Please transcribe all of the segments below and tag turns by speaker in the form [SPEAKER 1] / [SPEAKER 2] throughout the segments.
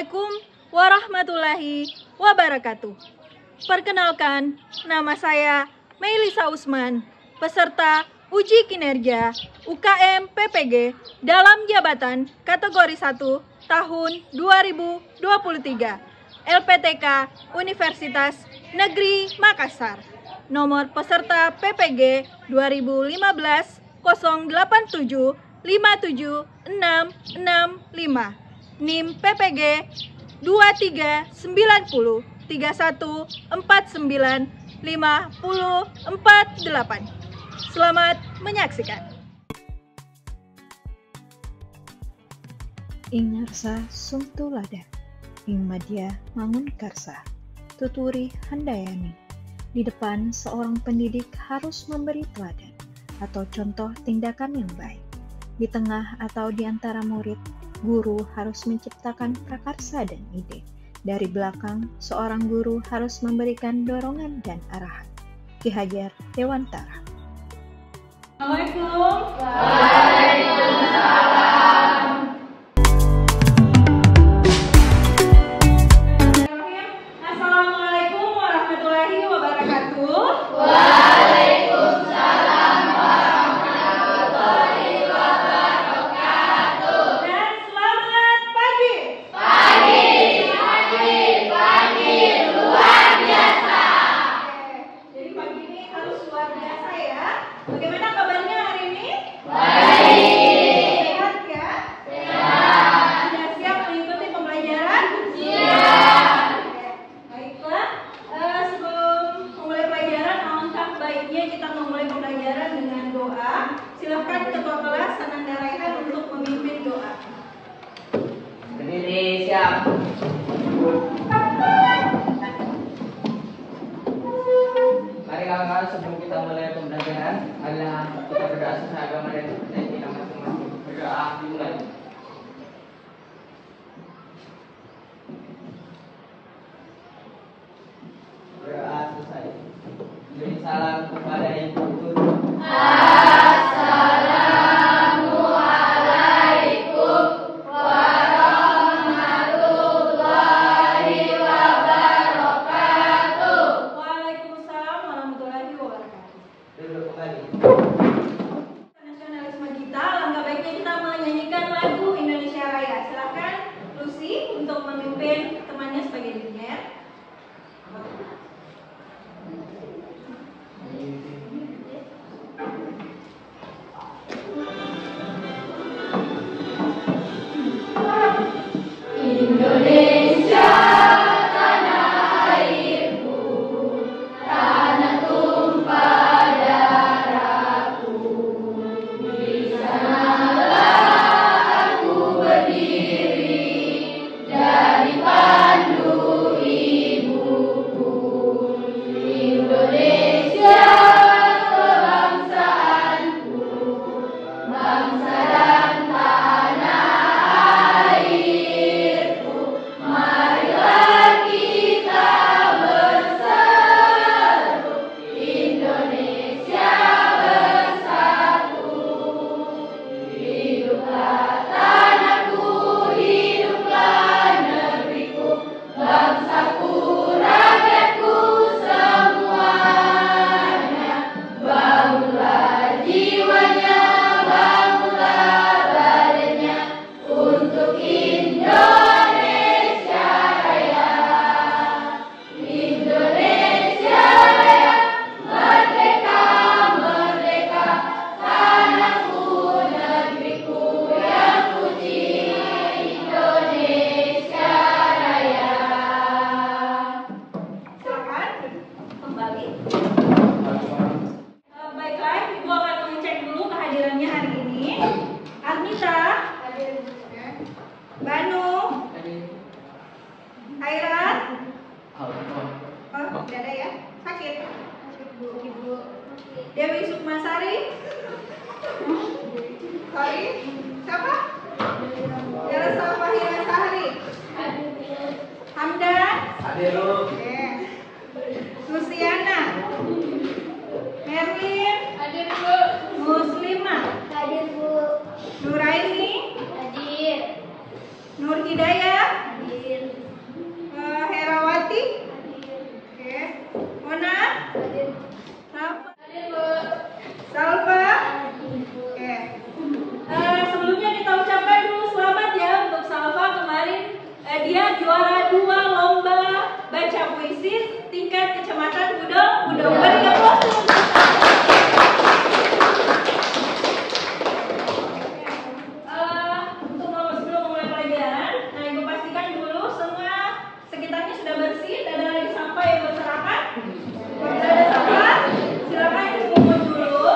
[SPEAKER 1] Assalamualaikum warahmatullahi wabarakatuh. Perkenalkan, nama saya Melisa Usman, peserta uji kinerja UKM PPG dalam jabatan kategori 1 tahun 2023 LPTK Universitas Negeri Makassar. Nomor peserta PPG 2015 087 57665. NIM PPG 2390 3149 5048. Selamat menyaksikan.
[SPEAKER 2] Ingarsa Sungtulada, Ing Madya Mangun Karsa, Tuturi Handayani. Di depan seorang pendidik harus memberi teladan atau contoh tindakan yang baik. Di tengah atau di antara murid, guru harus menciptakan prakarsa dan ide. Dari belakang, seorang guru harus memberikan dorongan dan arahan. Ki Hajar Dewantara.
[SPEAKER 1] Assalamualaikum.
[SPEAKER 3] Waalaikumsalam.
[SPEAKER 1] Assalamualaikum warahmatullahi wabarakatuh.
[SPEAKER 3] Waalaikumsalam warahmatullahi wabarakatuh.
[SPEAKER 1] Dan selamat pagi.
[SPEAKER 3] Pagi luar biasa.
[SPEAKER 1] Jadi pagi ini harus luar biasa ya. Bagaimana kabarnya hari ini?
[SPEAKER 3] Baik.
[SPEAKER 1] Sehat ya?
[SPEAKER 3] Sehat.
[SPEAKER 1] Sudah siap mengikuti pembelajaran?
[SPEAKER 3] Siap.
[SPEAKER 1] Baiklah, sebelum memulai pelajaran, alangkah baiknya kita memulai pembelajaran dengan doa. Silakan ketua kelas Sananda Raihan untuk memimpin doa.
[SPEAKER 4] Berdiri, siap. Mari kawan-kawan, sebelum kita mulai pembelajaran, adalah kita berdoa sesuai agama dan kepercayaan kita masing-masing. Berdoa dimulai. Berdoa selesai. Beri salam kepada Ibu Guru.
[SPEAKER 3] Assalamualaikum warahmatullahi wabarakatuh.
[SPEAKER 1] Waalaikumsalam warahmatullahi wabarakatuh.
[SPEAKER 4] Duduk kembali.
[SPEAKER 1] Nasionalisme kita, alangkah baiknya kita menyanyikan lagu Indonesia Raya. Silakan Lucy untuk memimpin temannya sebagai dirinya ya.
[SPEAKER 3] Indonesia tanah airku, tanah tumpah darahku. Di sanalah aku berdiri dari pandu ibuku. Indonesia kebangsaanku, bangsa dan tanah airku. Marilah kita berseru, Indonesia bersatu. Hiduplah tanahku, hiduplah negeriku, bangsaku, rakyatku semuanya. Bangunlah jiwanya, bangunlah badannya untuk Indonesia Raya. Indonesia Raya, merdeka, merdeka, tanahku, negeriku yang suci. Indonesia Raya.
[SPEAKER 1] Silakan kembali. Baiklah, Ibu akan mengecek dulu kehadirannya hari ini. Arnita, Banu, Khairat. Oh, tidak ada ya? Sakit? Ibu. Dewi Sukmasari. Sorry, siapa? Yarasa Fahira Sahari. Hamdan.
[SPEAKER 4] Hadir dulu.
[SPEAKER 1] Oke. Luciana. Merlin.
[SPEAKER 3] Hadir Bu.
[SPEAKER 1] Muslimah.
[SPEAKER 3] Hadir Bu.
[SPEAKER 1] Nuraini.
[SPEAKER 3] Hadir.
[SPEAKER 1] Nur Hidayah.
[SPEAKER 3] Hadir.
[SPEAKER 1] Dia juara 2 lomba baca puisi tingkat kecamatan Budong. Beri aplaus untuk sebelum memulai pelajaran, nah Ibu pastikan dulu semua sekitarnya sudah bersih. Tidak ada lagi sampah yang berserakan. Kalau tidak ada sampah, silakan dikumpul dulu.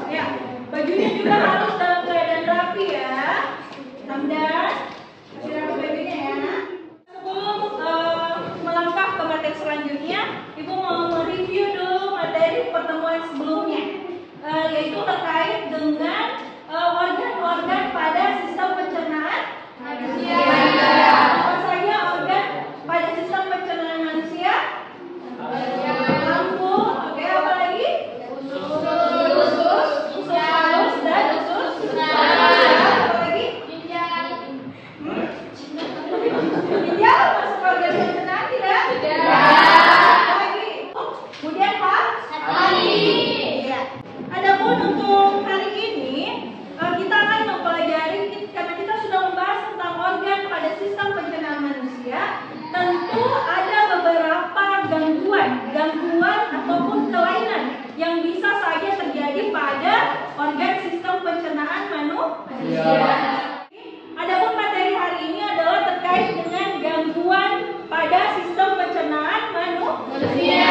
[SPEAKER 1] Ya, bajunya juga harus dalam keadaan rapi ya. Hamdan, kasih rapi bajunya ya. Sebelum melangkah ke materi selanjutnya, Ibu mau mereview dulu materi pertemuan sebelumnya, yaitu terkait dengan organ-organ pada sistem pencernaan manusia. Apa saja organ pada sistem pencernaan manusia? Lambung, oke, apa lagi? Usus halus dan usus apa lagi? Ginjal masuk organ pencernaan tidak? Apa lagi? Kemudian hati. Ya. Adapun untuk hari ini kita akan mempelajari, karena kita sudah membahas tentang organ pada sistem pencernaan manusia, tentu ada beberapa gangguan ataupun kelainan yang bisa saja terjadi pada organ sistem pencernaan manusia. Adapun materi hari ini adalah terkait dengan gangguan pada sistem pencernaan manusia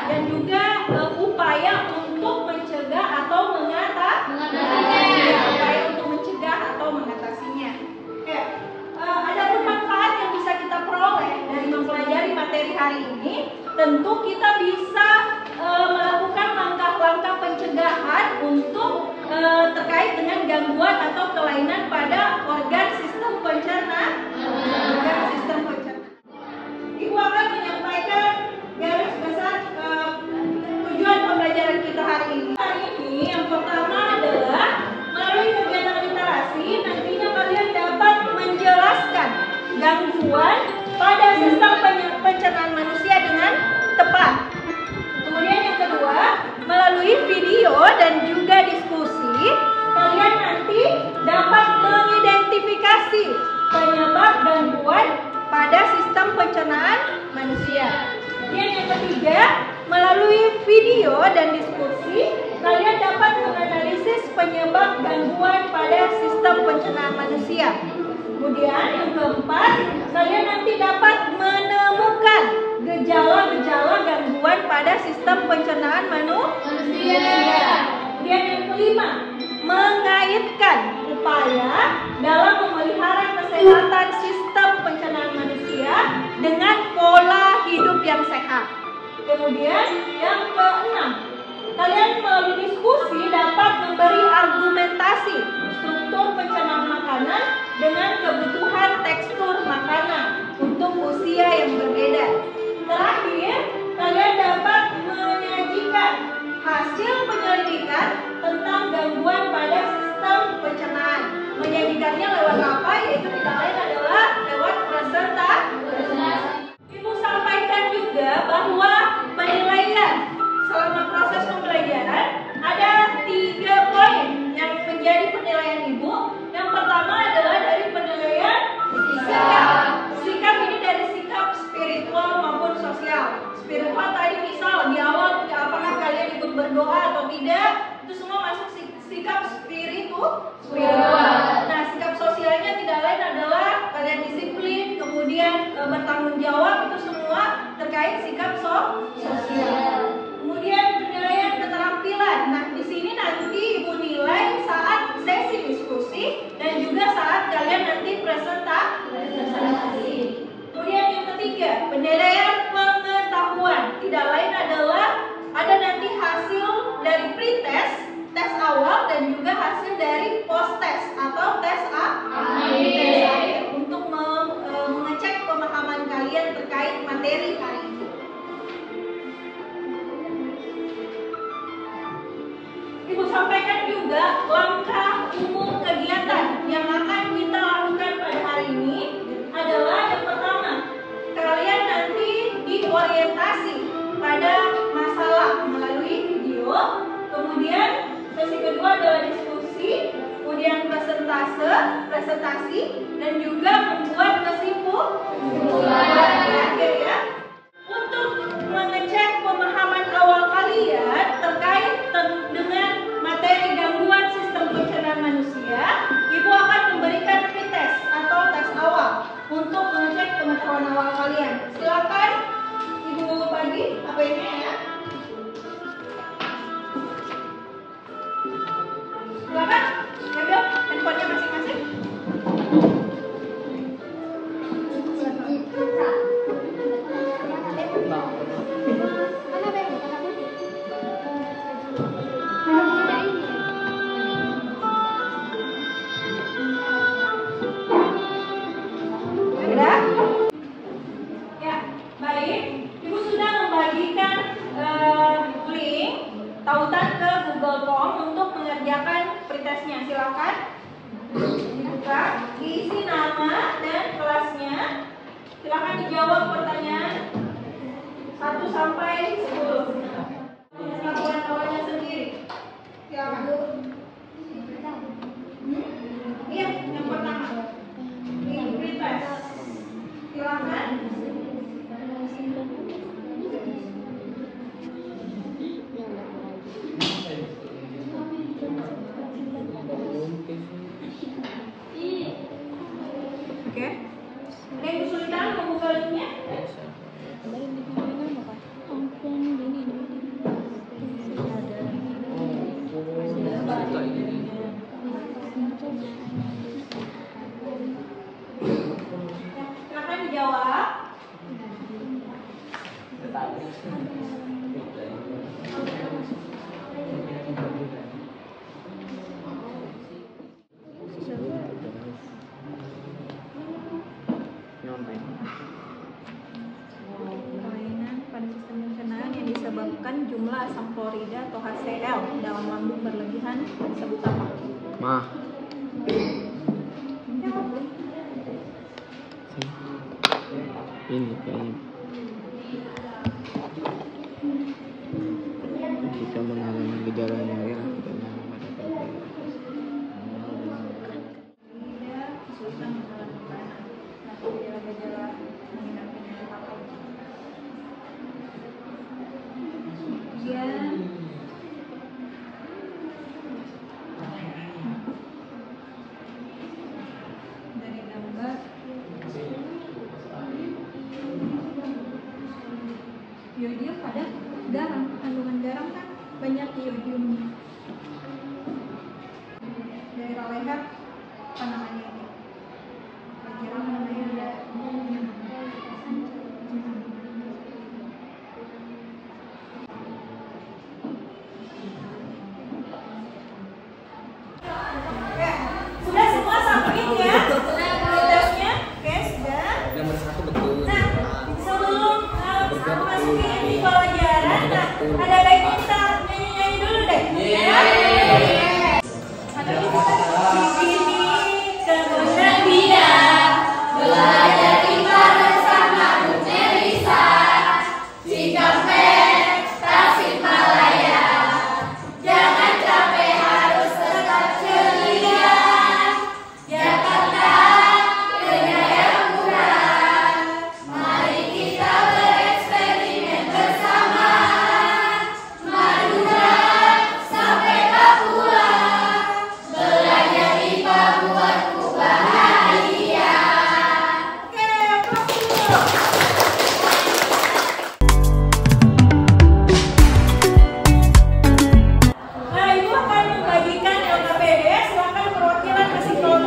[SPEAKER 1] dan juga upaya untuk mencegah atau mengatasinya. Ya. Adapun manfaat yang bisa kita peroleh dari mempelajari materi hari ini, tentu kita bisa melakukan langkah-langkah pencegahan untuk terkait dengan gangguan atau kelainan pada organ sistem pencernaan. Ibu akan menyampaikan garis besar tujuan pembelajaran kita hari ini. Hari ini yang pertama adalah melalui kegiatan literasi, nantinya kalian dapat menjelaskan gangguan pada sistem pencernaan manusia dengan tepat. Kemudian yang kedua, melalui video dan juga diskusi, kalian nanti dapat mengidentifikasi penyebab gangguan pada sistem pencernaan manusia. Kemudian yang ketiga, melalui video dan diskusi, kalian dapat menganalisis penyebab gangguan pada sistem pencernaan manusia. Kemudian yang keempat, kalian nanti dapat menemukan gejala-gejala gangguan pada sistem pencernaan manusia. Kemudian yang kelima, mengaitkan upaya dalam memelihara kesehatan sistem pencernaan manusia dengan pola hidup yang sehat. Kemudian yang keenam, kalian melalui diskusi dapat memberi argumentasi struktur pencernaan makanan dengan kebutuhan tekstur makanan untuk usia yang berbeda. Terakhir, kalian dapat menyajikan hasil penyelidikan tentang gangguan pada sistem pencernaan. Menyajikannya lewat apa? Yaitu tidak lain adalah lewat presentasi. Ibu sampaikan juga bahwa penilaian selama proses pembelajaran ada 3 poin yang menjadi penilaian Ibu. Yang pertama adalah dari penilaian sikap. Sikap ini dari sikap spiritual maupun sosial. Spiritual tadi misal di awal apakah kalian ikut berdoa atau tidak, itu semua masuk sikap spiritual. Nah, sikap sosialnya tidak lain adalah kalian disiplin, kemudian bertanggung jawab, itu semua terkait sikap sosial. Kemudian penilaian keterampilan. Nah, di sini nanti Ibu nilai saat sesi diskusi dan juga saat kalian nanti presentasi. Kemudian yang ketiga, penilaian pengetahuan. Tidak lain adalah ada nanti hasil dari pretest, tes awal, dan juga hasil dari post-test atau tes akhir untuk mengecek pemahaman kalian terkait materi hari ini. Ibu sampaikan juga langkah umum kegiatan yang akan kita lakukan pada hari ini adalah yang pertama, kalian nanti diorientasi pada masalah melalui video. Kemudian sesi kedua adalah diskusi, kemudian presentase presentasi dan juga membuat kesimpulan terakhir ya. Untuk mengecek pemahaman awal kalian terkait dengan materi gangguan sistem pencernaan manusia, Ibu akan memberikan pretest atau tes awal untuk mengecek pengetahuan awal kalian. Silakan Ibu bagi HP-nya ya. Silakan ambil handphonenya masing-masing. Sudah? Ya, baik. Ibu sudah membagikan link tautan ke Google Form untuk mengerjakan pretestnya. Silakan dibuka, diisi nama dan kelasnya. Silakan dijawab pertanyaan 1 sampai 10. Pengetahuan awalnya sendiri. Silakan. Iya, yang pertama. Ini pretest. Silakan. Oke. Ada yang kesulitan membuka linknya? Silakan dijawab. Kelainan pada sistem pencernaan yang disebabkan jumlah asam klorida atau HCl dalam lambung berlebihan disebut apa?
[SPEAKER 4] Mah. Ini kayaknya jika mengalami gejala nyeri akibatnya
[SPEAKER 1] Kesulitan mengalami gejala-gejala menginap penyakit apa? Kemudian dari gambar iodium pada garam, kandungan garam kan banyak iodiumnya. Daerah leher apa namanya ini? Kira-kira namanya Oke, sudah semua sampai ya? Pretestnya? Oke, sudah.
[SPEAKER 4] nomor 1 betul.
[SPEAKER 1] Nah, sebelum masukin di pelajaran, nah, ada baiknya kita nyanyi-nyanyi dulu deh. Ya? Di sini kemudian
[SPEAKER 3] Tidak belajar IPA bersama Bu Melisa Cikampek, Tasikmalaya. Jangan capek, harus tetap ceria. Jakarta punya yang murah. Mari kita bereksperimen bersama. Madura sampai Papua. Belajar IPA buatku bahagia.
[SPEAKER 1] Oke, aplaus. Nah, Ibu akan membagikan LKPD. Silakan perwakilan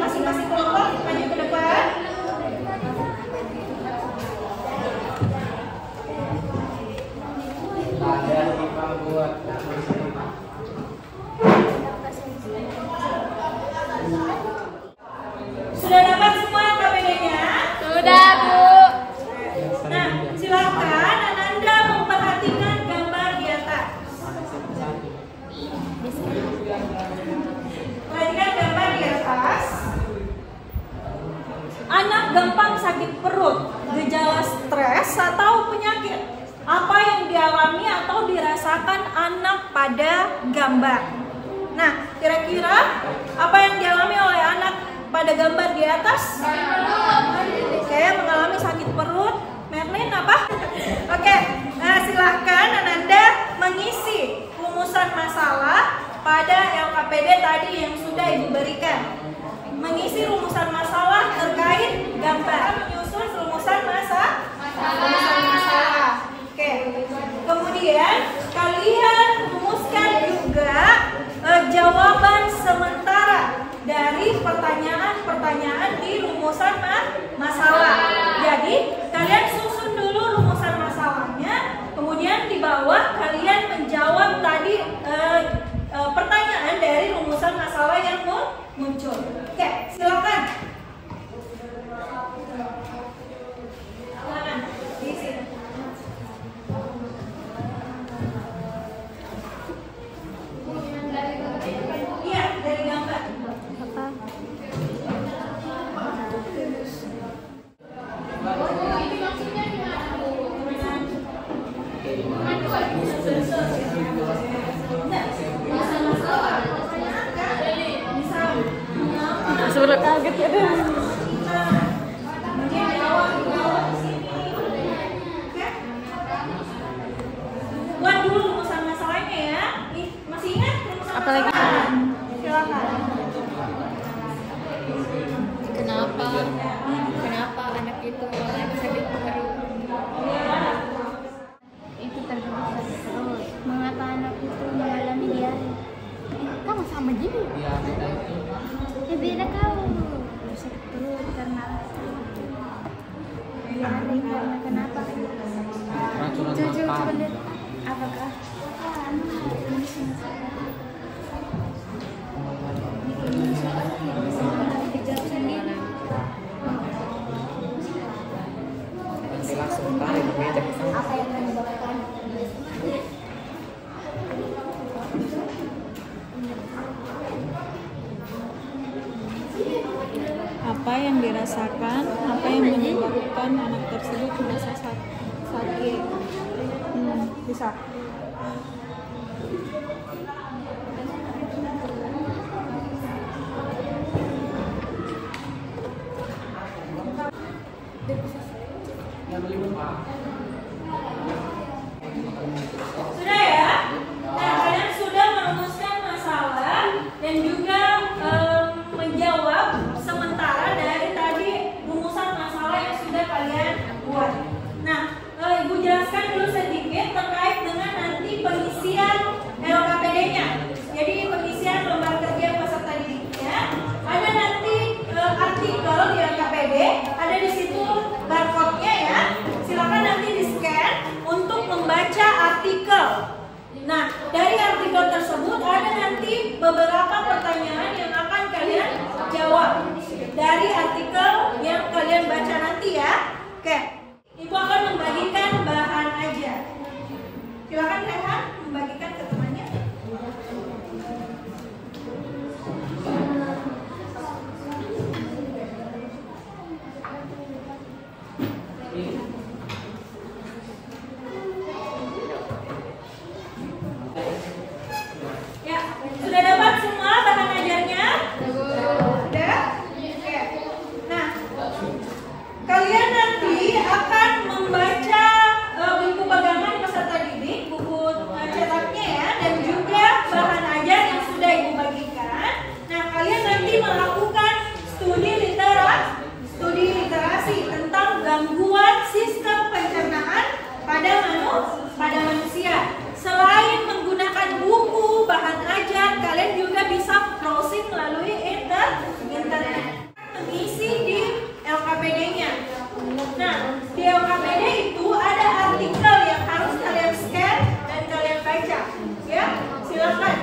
[SPEAKER 1] masing-masing kelompok maju ke depan.
[SPEAKER 4] Ada IPA buat
[SPEAKER 1] Sudah dapat semua LKPD-nya?
[SPEAKER 3] Sudah, Bu.
[SPEAKER 1] Nah, silakan Ananda memperhatikan gambar di atas. Perhatikan gambar di atas. Anak gampang sakit perut, gejala stres atau penyakit. Apa yang dialami atau dirasakan anak pada gambar? Nah, kira-kira apa yang dialami oleh anak pada gambar di atas? Saya mengalami sakit perut. Merlin apa? Oke, nah silahkan Ananda mengisi rumusan masalah pada LKPD tadi yang sudah Ibu berikan. Mengisi rumusan masalah terkait gambar. Menyusun rumusan masalah. Oke. Kemudian kalian rumuskan juga jawaban sementara dari pertanyaan-pertanyaan di rumusan masalah. Jadi kalian susun dulu rumusan masalahnya, kemudian di bawah kalian menjawab tadi pertanyaan dari rumusan masalah yang muncul. Oke, silakan. Silakan di sini. Iya, dari gambar.
[SPEAKER 2] Sebenernya kaget ya deh.
[SPEAKER 1] Buat dulu rumusan masalahnya ya. Masih ingat rumusan
[SPEAKER 2] Apalagi?
[SPEAKER 1] masalah? Silakan.
[SPEAKER 3] Kenapa anak itu mengalami sakit perut? Itu tertulis terus. Mengapa anak itu mengalami diare? Kamu sama Jimmy? Ya beda kau. Sakit perut karena diare karena kenapa? Coba lihat apakah dijawab sendiri. Apa yang menyebabkan?
[SPEAKER 2] Apa yang dirasakan, apa yang menyebabkan anak tersebut merasa sakit. Bisa.
[SPEAKER 1] Sudah ya? Nah, kalian sudah merumuskan masalah dan juga menjawab sementara dari tadi rumusan masalah yang sudah kalian buat. Nah, Ibu jelaskan dulu sedikit terkait dengan nanti pengisian LKPD-nya. Jadi pengisian lembar kerja peserta didiknya. Ada nanti artikel di LKPD, ada di situ barcode-nya ya. Silakan nanti di-scan untuk membaca artikel. Nah, dari artikel tersebut ada nanti beberapa pertanyaan yang akan kalian jawab dari artikel yang kalian baca nanti ya. Oke, Ibu akan membagikan bahan aja. Silakan Rehan membagikan ke temannya. Ya, sudah dapat semua bahan ajarnya? Sudah? Oke. Nah, kalian nanti akan membaca buku pegangan peserta didik, buku cetaknya ya, dan juga bahan ajar yang sudah Ibu bagikan. Nah, kalian nanti melakukan studi literasi tentang gangguan sistem pencernaan pada manusia. Selain menggunakan buku, bahan ajar, kalian juga bisa browsing melalui internet. Mengisi di LKPD-nya. Nah, di LKPD itu ada artikel yang harus kalian scan dan kalian baca. Ya, silakan.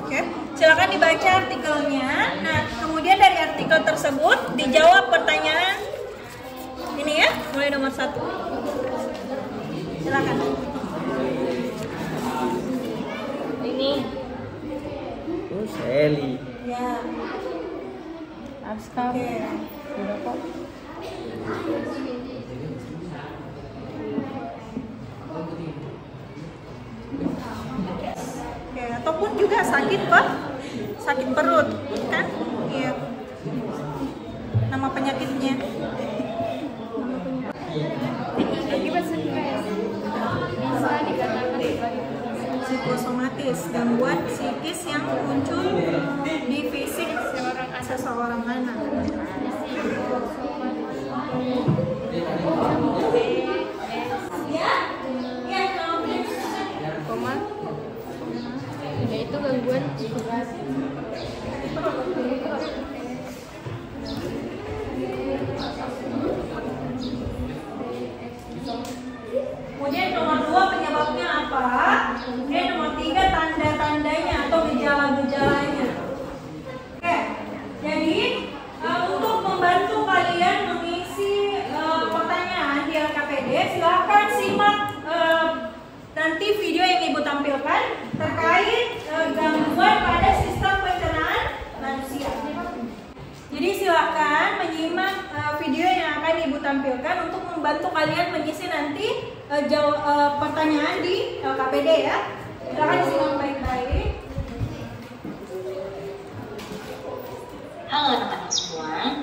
[SPEAKER 1] Oke, silakan dibaca artikelnya. Nah, kemudian dari artikel tersebut dijawab pertanyaan ini ya, mulai nomor 1. Silakan.
[SPEAKER 4] Ini. Oh, Sally.
[SPEAKER 1] Ya.
[SPEAKER 5] Abskap.
[SPEAKER 1] Oke.
[SPEAKER 5] Udah kok.
[SPEAKER 1] Oke, ataupun juga sakit perut, kan? Iya. Nama penyakitnya.
[SPEAKER 3] Akibat stres bisa dikatakan sebagai
[SPEAKER 1] Psikosomatis, gangguan psikis yang muncul di fisik seseorang anak.
[SPEAKER 3] koma, yaitu gangguan
[SPEAKER 1] Kemudian nomor 2 penyebabnya apa? Kemudian nomor 3 tanda-tandanya atau gejala-gejalanya. Oke, jadi untuk membantu kalian mengisi pertanyaan di LKPD, silahkan simak nanti video yang Ibu tampilkan terkait gangguan pada sistem pencernaan manusia. Jadi silakan menyimak video yang akan Ibu tampilkan untuk membantu kalian mengisi nanti pertanyaan di LKPD ya. Silakan disimak baik-baik.
[SPEAKER 6] Halo anak-anak semua,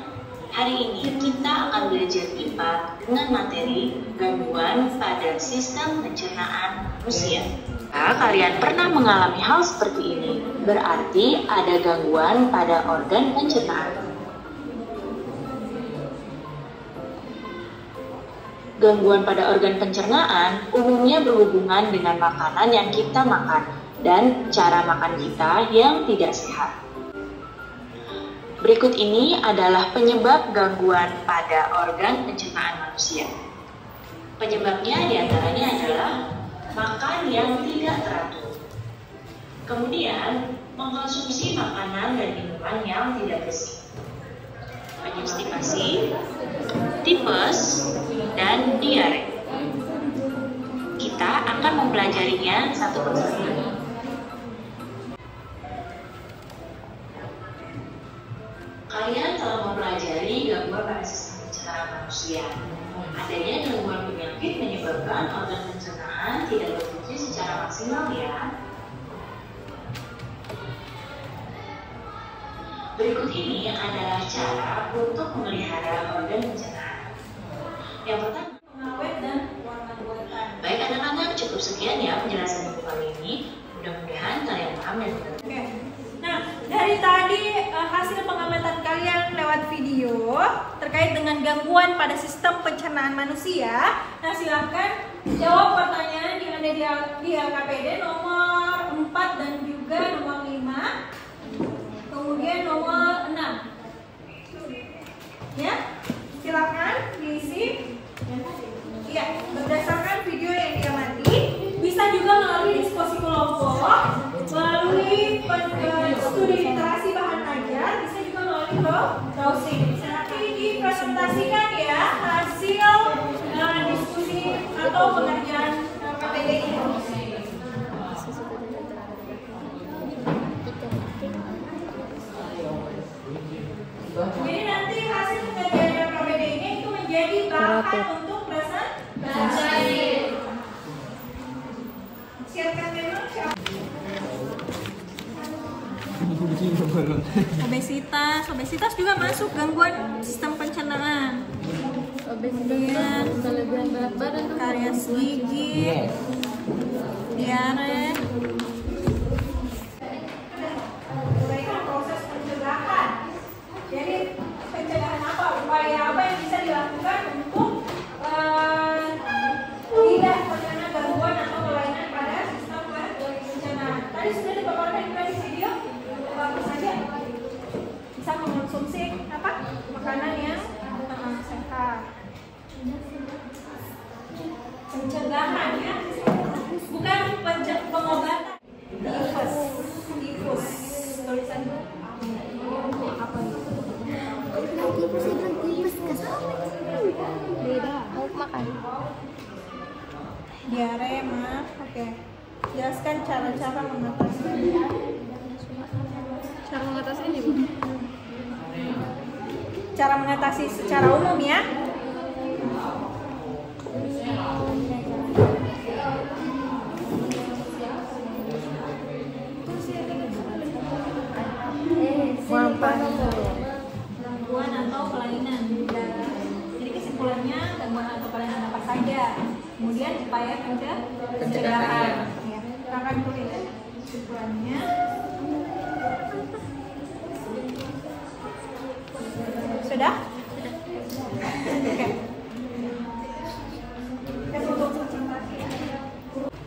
[SPEAKER 6] hari ini kita akan belajar IPA dengan materi gangguan pada sistem pencernaan manusia. Jika kalian pernah mengalami hal seperti ini, berarti ada gangguan pada organ pencernaan. Gangguan pada organ pencernaan umumnya berhubungan dengan makanan yang kita makan dan cara makan kita yang tidak sehat. Berikut ini adalah penyebab gangguan pada organ pencernaan manusia. Penyebabnya diantaranya adalah makan yang tidak teratur, kemudian mengkonsumsi makanan dan minuman yang tidak bersih, konstipasi, tipes, dan diare. Kita akan mempelajarinya satu persatu. Kalian telah mempelajari gangguan pada sistem pencernaan manusia. Adanya gangguan penyakit menyebabkan organ pencernaan tidak berfungsi secara maksimal ya. Berikut ini adalah cara untuk memelihara organ pencernaan. Yang pertama,
[SPEAKER 1] Pengawet dan warna buatan.
[SPEAKER 6] baik anak-anak, cukup sekian ya penjelasan ibu kali ini. Mudah-mudahan kalian paham dan mengerti.
[SPEAKER 1] Oke. Nah, dari tadi hasil pengamatan kalian lewat video terkait dengan gangguan pada sistem pencernaan manusia. Nah, silakan jawab pertanyaan yang ada di LKPD nomor 4 dan juga nomor 5. Kemudian nomor 6. Ya, silakan diisi. Ya, berdasarkan video yang diamati, bisa juga melalui diskusi kelompok, melalui studi literasi bahan ajar, bisa juga melalui browsing. Nanti dipresentasikan ya hasil diskusi atau pengerjaan KPD ini. Jadi nanti hasil pengerjaan KPD ini itu menjadi bahan untuk presentasi. Siapkan memang obesitas juga masuk gangguan sistem pencernaan. Kemudian
[SPEAKER 3] kelebihan berat badan tuh
[SPEAKER 1] karies gigi, diare. Perbaikan proses pencegahan. Jadi pencegahan apa? Upaya apa yang bisa dilakukan untuk tidak terkena gangguan atau kelainan pada sistem pencernaan. Tadi sudah dipaparkan juga di video. Bagus saja. Bisa mengonsumsi apa? Makanan yang sehat. Pencegahan ya, bukan pengobatan. Tifus. Tulisan apa itu?
[SPEAKER 3] beda mau makan
[SPEAKER 1] Diare mah, oke. Jelaskan cara-cara mengatasi.
[SPEAKER 3] cara mengatasi ini bu
[SPEAKER 1] cara mengatasi secara umum ya. Gangguan atau kelainan. Jadi kesimpulannya gangguan atau kelainan apa saja. Kemudian upaya pencegahan. Ya, kita akan tulis ya. Kesimpulannya. Sudah? Oke.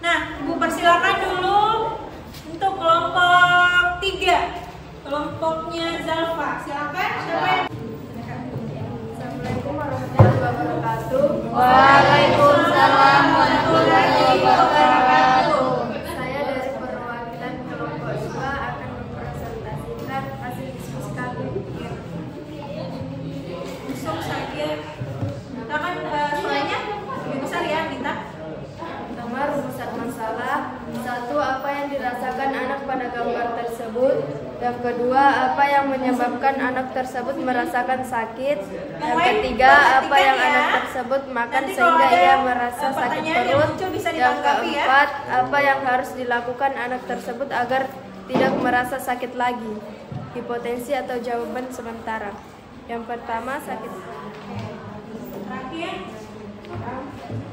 [SPEAKER 1] Nah, Ibu persilakan dulu untuk kelompok 3. Kelompoknya Zalfa. Silakan. Siapa yang?
[SPEAKER 3] Assalamualaikum warahmatullahi wabarakatuh.
[SPEAKER 1] Waalaikumsalam warahmatullahi wabarakatuh.
[SPEAKER 3] Saya dari perwakilan kelompok 2 akan mempresentasikan hasil diskusi kami.
[SPEAKER 1] Langsung saja. Silakan soalnya lebih besar ya, Minta.
[SPEAKER 3] Pertama, rumusan masalah. 1. Apa yang dirasakan anak pada gambar tersebut. Yang kedua, apa yang menyebabkan anak tersebut merasakan sakit. Yang ketiga, apa yang anak tersebut makan sehingga ia merasa sakit perut. Yang keempat, apa yang harus dilakukan anak tersebut agar tidak merasa sakit lagi. Hipotensi atau jawaban sementara. Yang pertama, sakit.
[SPEAKER 1] Terakhir.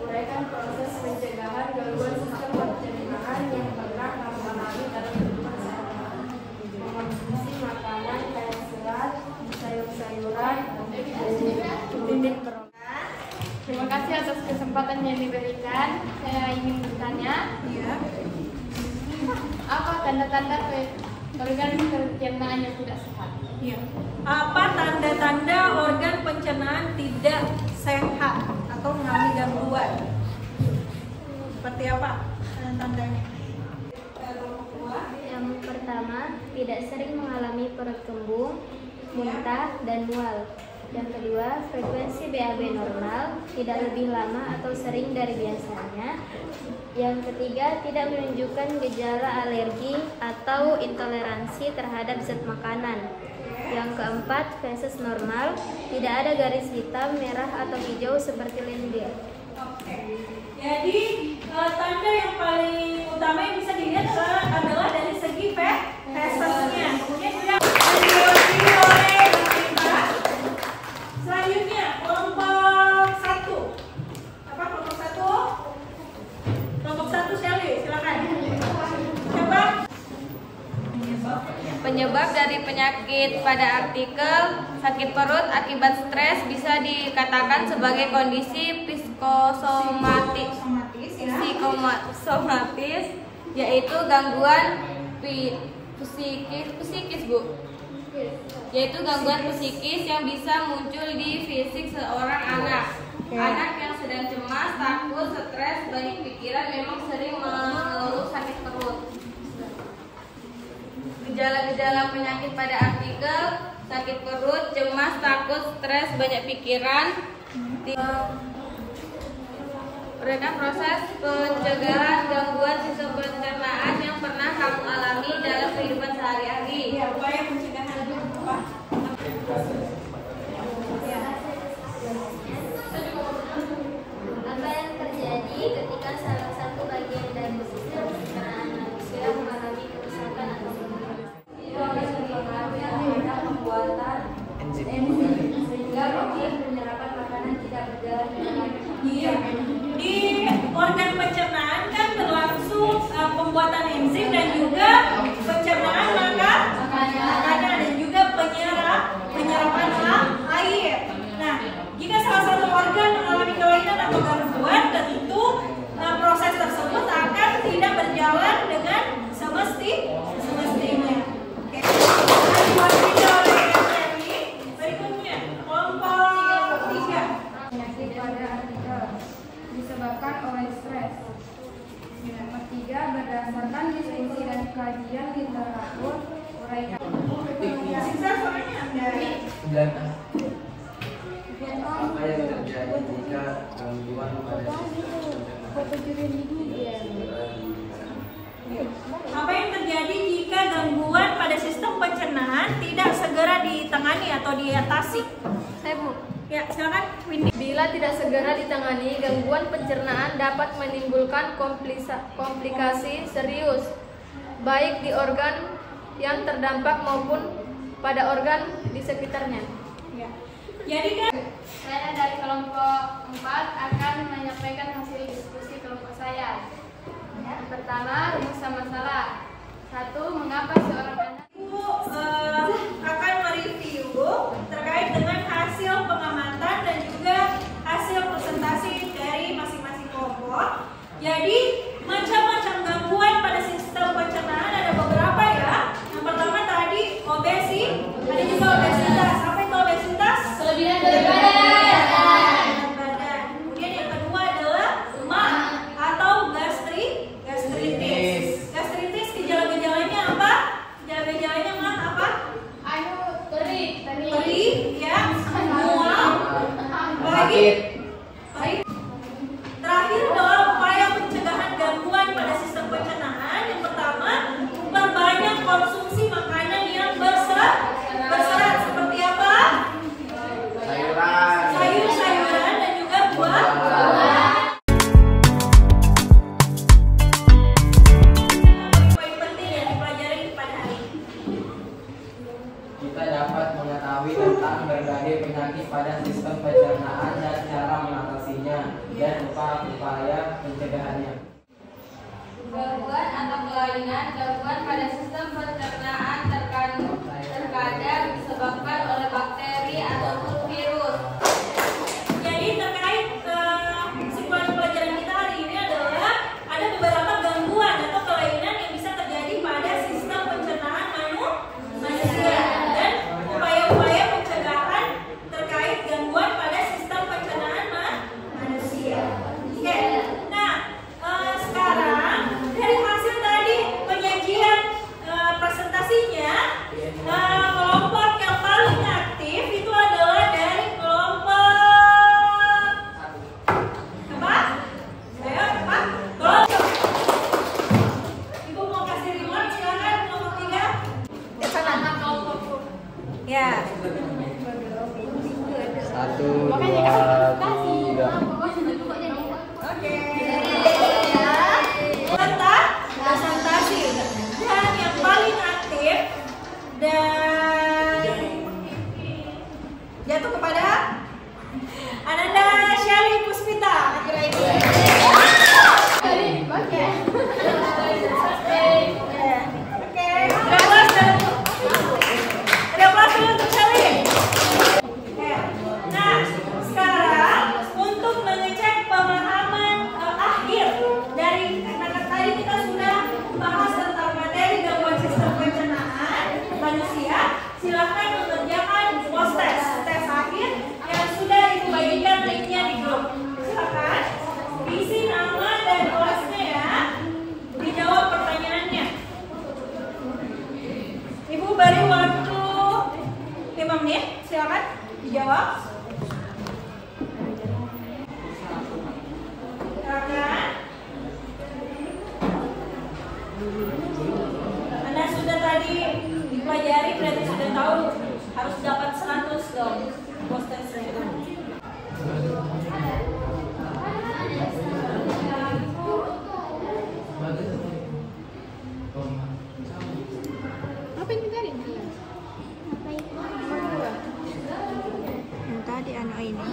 [SPEAKER 3] Uraikan proses pencegahan gangguan sistem pencernaan yang pernah kamu alami dalam kehidupan sehari-hari. Mengonsumsi makanan kayak serat, sayur-sayuran, dan titik berobat. Terima kasih atas kesempatan yang diberikan. Saya ingin bertanya, apa tanda-tanda organ pencernaan yang tidak sehat?
[SPEAKER 1] Iya. Apa tanda-tanda organ pencernaan tidak sehat atau mengalami gangguan? Seperti apa tanda-tandanya?
[SPEAKER 3] Yang pertama, tidak sering mengalami perut kembung, muntah, dan mual. Yang kedua, frekuensi BAB normal, tidak lebih lama atau sering dari biasanya. Yang ketiga, tidak menunjukkan gejala alergi atau intoleransi terhadap zat makanan. Yang keempat, feses normal, tidak ada garis hitam, merah, atau hijau seperti lendir.
[SPEAKER 1] Oke. Jadi tanda yang paling utama yang bisa dilihat adalah dari segi fesesnya. Kemudian juga diwakili oleh kita. Selanjutnya kelompok 1. Apa kelompok 1? Kelompok 1 sekali, silakan. Coba.
[SPEAKER 5] Penyebab dari penyakit pada artikel sakit perut akibat stres bisa dikatakan sebagai kondisi psikosomatis, yaitu gangguan psikis Bu, yaitu gangguan psikis yang bisa muncul di fisik seorang anak. Anak yang sedang cemas, takut, stres, banyak pikiran memang sering mengeluh sakit perut. Gejala-gejala penyakit pada artikel sakit perut, cemas, takut, stres, banyak pikiran. Berikan proses pencegahan gangguan sistem pencernaan yang pernah kamu alami dalam kehidupan sehari-hari.
[SPEAKER 1] Ya, upaya pencegahan apa?
[SPEAKER 3] Apa yang terjadi ketika salah satu bagian dari sistem pencernaan manusia mengalami kerusakan atau gangguan? Itu akan mempengaruhi pada pembuatan enzim sehingga proses penyerapan makanan tidak berjalan dengan baik.
[SPEAKER 1] Iya. Di organ pencernaan kan berlangsung pembuatan enzim dan juga pencernaan makanan dan juga penyerapan air. Nah, jika salah satu organ mengalami kelainan atau gangguan, tentu proses tersebut akan tidak berjalan dengan semestinya. Oke. Diwakili oleh Sherly. Berikutnya kelompok 3.
[SPEAKER 3] Penyakit pada artikel disebabkan oleh stres. Yang ketiga, berdasarkan diskusi dan kajian literatur, uraikan.
[SPEAKER 1] Sisa soalnya dari
[SPEAKER 7] apa yang terjadi jika gangguan pada
[SPEAKER 1] Apa yang terjadi jika gangguan pada sistem pencernaan tidak segera ditangani atau diatasi? Ya, silakan Windy.
[SPEAKER 3] Bila tidak segera ditangani, gangguan pencernaan dapat menimbulkan komplikasi serius, baik di organ yang terdampak maupun pada organ di sekitarnya.
[SPEAKER 1] Ya. Jadi kan
[SPEAKER 3] Saya dari kelompok 4 akan menyampaikan hasil diskusi kelompok saya. Yang pertama, rumusan masalah. 1. Mengapa seorang anak
[SPEAKER 1] Ibu akan mereview terkait dengan hasil pengamatan dan juga hasil presentasi dari masing-masing kelompok. Jadi macam-macam gangguan pada sistem pencernaan ada beberapa ya. Yang pertama tadi ada juga obesitas. Apa itu obesitas?
[SPEAKER 5] Kelebihan berat badan.
[SPEAKER 1] Kemudian yang kedua adalah mah atau gastritis. Gastritis gejala-gejalanya apa? Gejala-gejalanya mah apa? Perih, ya, mual, apalagi? Terakhir adalah upaya pencegahan gangguan pada sistem pencernaan. Yang pertama, memperbanyak konsumsi makanan yang berserat seperti apa? Sayur-sayuran dan juga buah-buahan. Poin penting yang dipelajari pada hari ini.
[SPEAKER 4] Kita dapat mengetahui tentang berbagai penyakit pada sistem pencernaan dan cara mengatasinya dan upaya pencegahannya.
[SPEAKER 5] Gangguan atau kelainan gangguan pada sistem pencernaan terkadang disebabkan oleh bakteri ataupun virus.
[SPEAKER 1] Jadi terkait kesimpulan pelajaran kita hari ini adalah ada beberapa gangguan atau kelainan yang bisa terjadi pada sistem pencernaan manusia dan upaya-upaya pencegahan terkait gangguan pada sistem pencernaan manusia. Oke, nah sekarang dari hasil tadi penyajian presentasinya, kelompok yang paling aktif itu adalah dari kelompok apa? Ayo, apa? Kelompok. Ibu mau kasih reward, silakan kelompok 3. Ke sana. Ya.
[SPEAKER 4] 1, 2, 3.
[SPEAKER 1] Oke. Presentasi dan yang paling aktif dan jatuh kepada Ananda Shelly Puspita. Oke. Ada dulu untuk Shelly. Nah, sekarang untuk mengecek pemahaman akhir dari tadi kita sudah bahas tentang materi gangguan sistem pencernaan manusia. Silakan mengerjakan post tes akhir yang sudah dibagikan linknya di grup. Silakan isi nama dan kelasnya ya. Dijawab pertanyaannya. Ibu beri waktu 5 menit. Silakan dijawab. Silakan. Anda sudah tadi dipelajari, berarti sudah tahu harus dapat 100 dong post testnya.
[SPEAKER 2] Apa ini tadi? Yang tadi anak ini.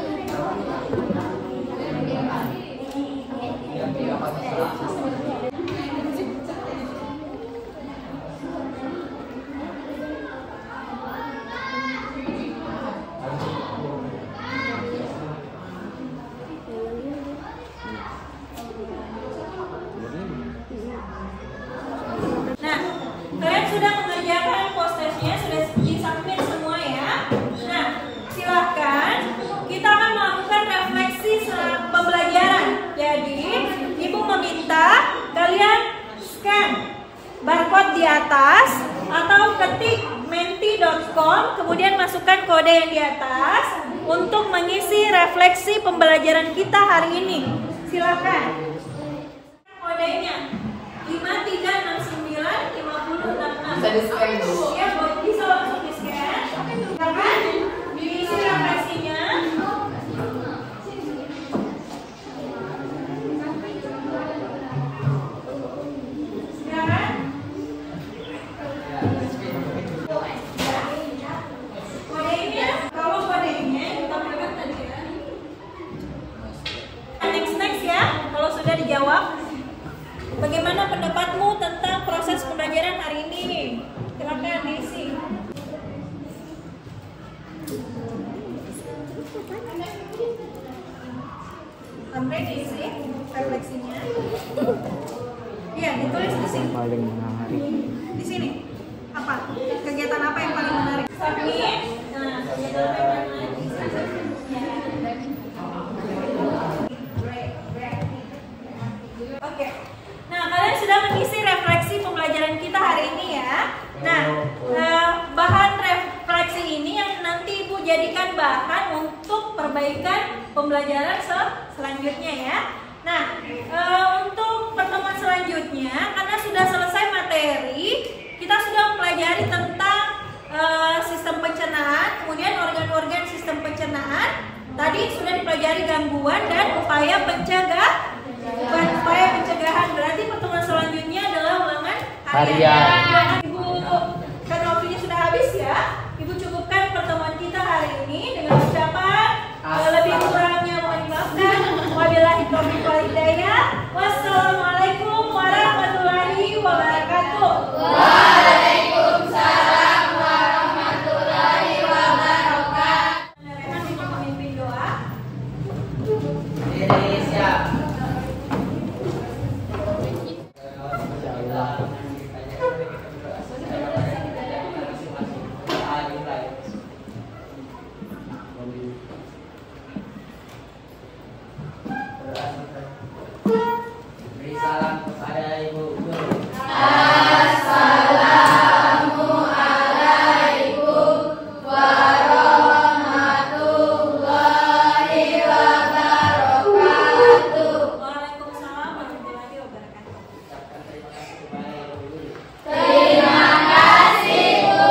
[SPEAKER 1] Nah, kalian sudah mengerjakan post testnya, sudah di-submit semua ya. Nah, silahkan kita akan melakukan refleksi pembelajaran. Jadi, Ibu meminta kalian scan barcode di atas atau ketik menti.com, kemudian masukkan kode yang di atas untuk mengisi refleksi pembelajaran kita hari ini. Silakan. Kodenya 5369 5066.
[SPEAKER 4] Bisa di-scan dulu.
[SPEAKER 1] Ya, bisa langsung di-scan. Silakan diisi refleksinya.
[SPEAKER 4] paling menarik?
[SPEAKER 1] Di sini apa? Kegiatan apa yang paling menarik? Submit. Nah, kegiatan apa yang paling menarik? Oke. Nah, kalian sudah mengisi refleksi pembelajaran kita hari ini ya. Nah, bahan refleksi ini yang nanti Ibu jadikan bahan untuk perbaikan pembelajaran selanjutnya ya. Nah, untuk pertemuan selanjutnya, karena sudah selesai materi, kita sudah mempelajari tentang sistem pencernaan, kemudian organ-organ sistem pencernaan. Tadi sudah dipelajari gangguan dan upaya pencegahan. Berarti pertemuan selanjutnya adalah ulangan harian. Ibu, karena waktunya sudah habis ya, Ibu cukupkan pertemuan kita hari ini dengan ucapan lebih kurangnya mohon dimaafkan. Wabillahi taufiq wal hidayah. Wassalamualaikum warahmatullahi wabarakatuh. Waalaikumsalam warahmatullahi wabarakatuh. Ibu memimpin doa.
[SPEAKER 4] Indonesia. Beri salam kepada Ibu Guru.
[SPEAKER 5] Assalamualaikum warahmatullahi wabarakatuh.
[SPEAKER 1] Waalaikumsalam warahmatullahi wabarakatuh.
[SPEAKER 5] Terima kasih, Bu.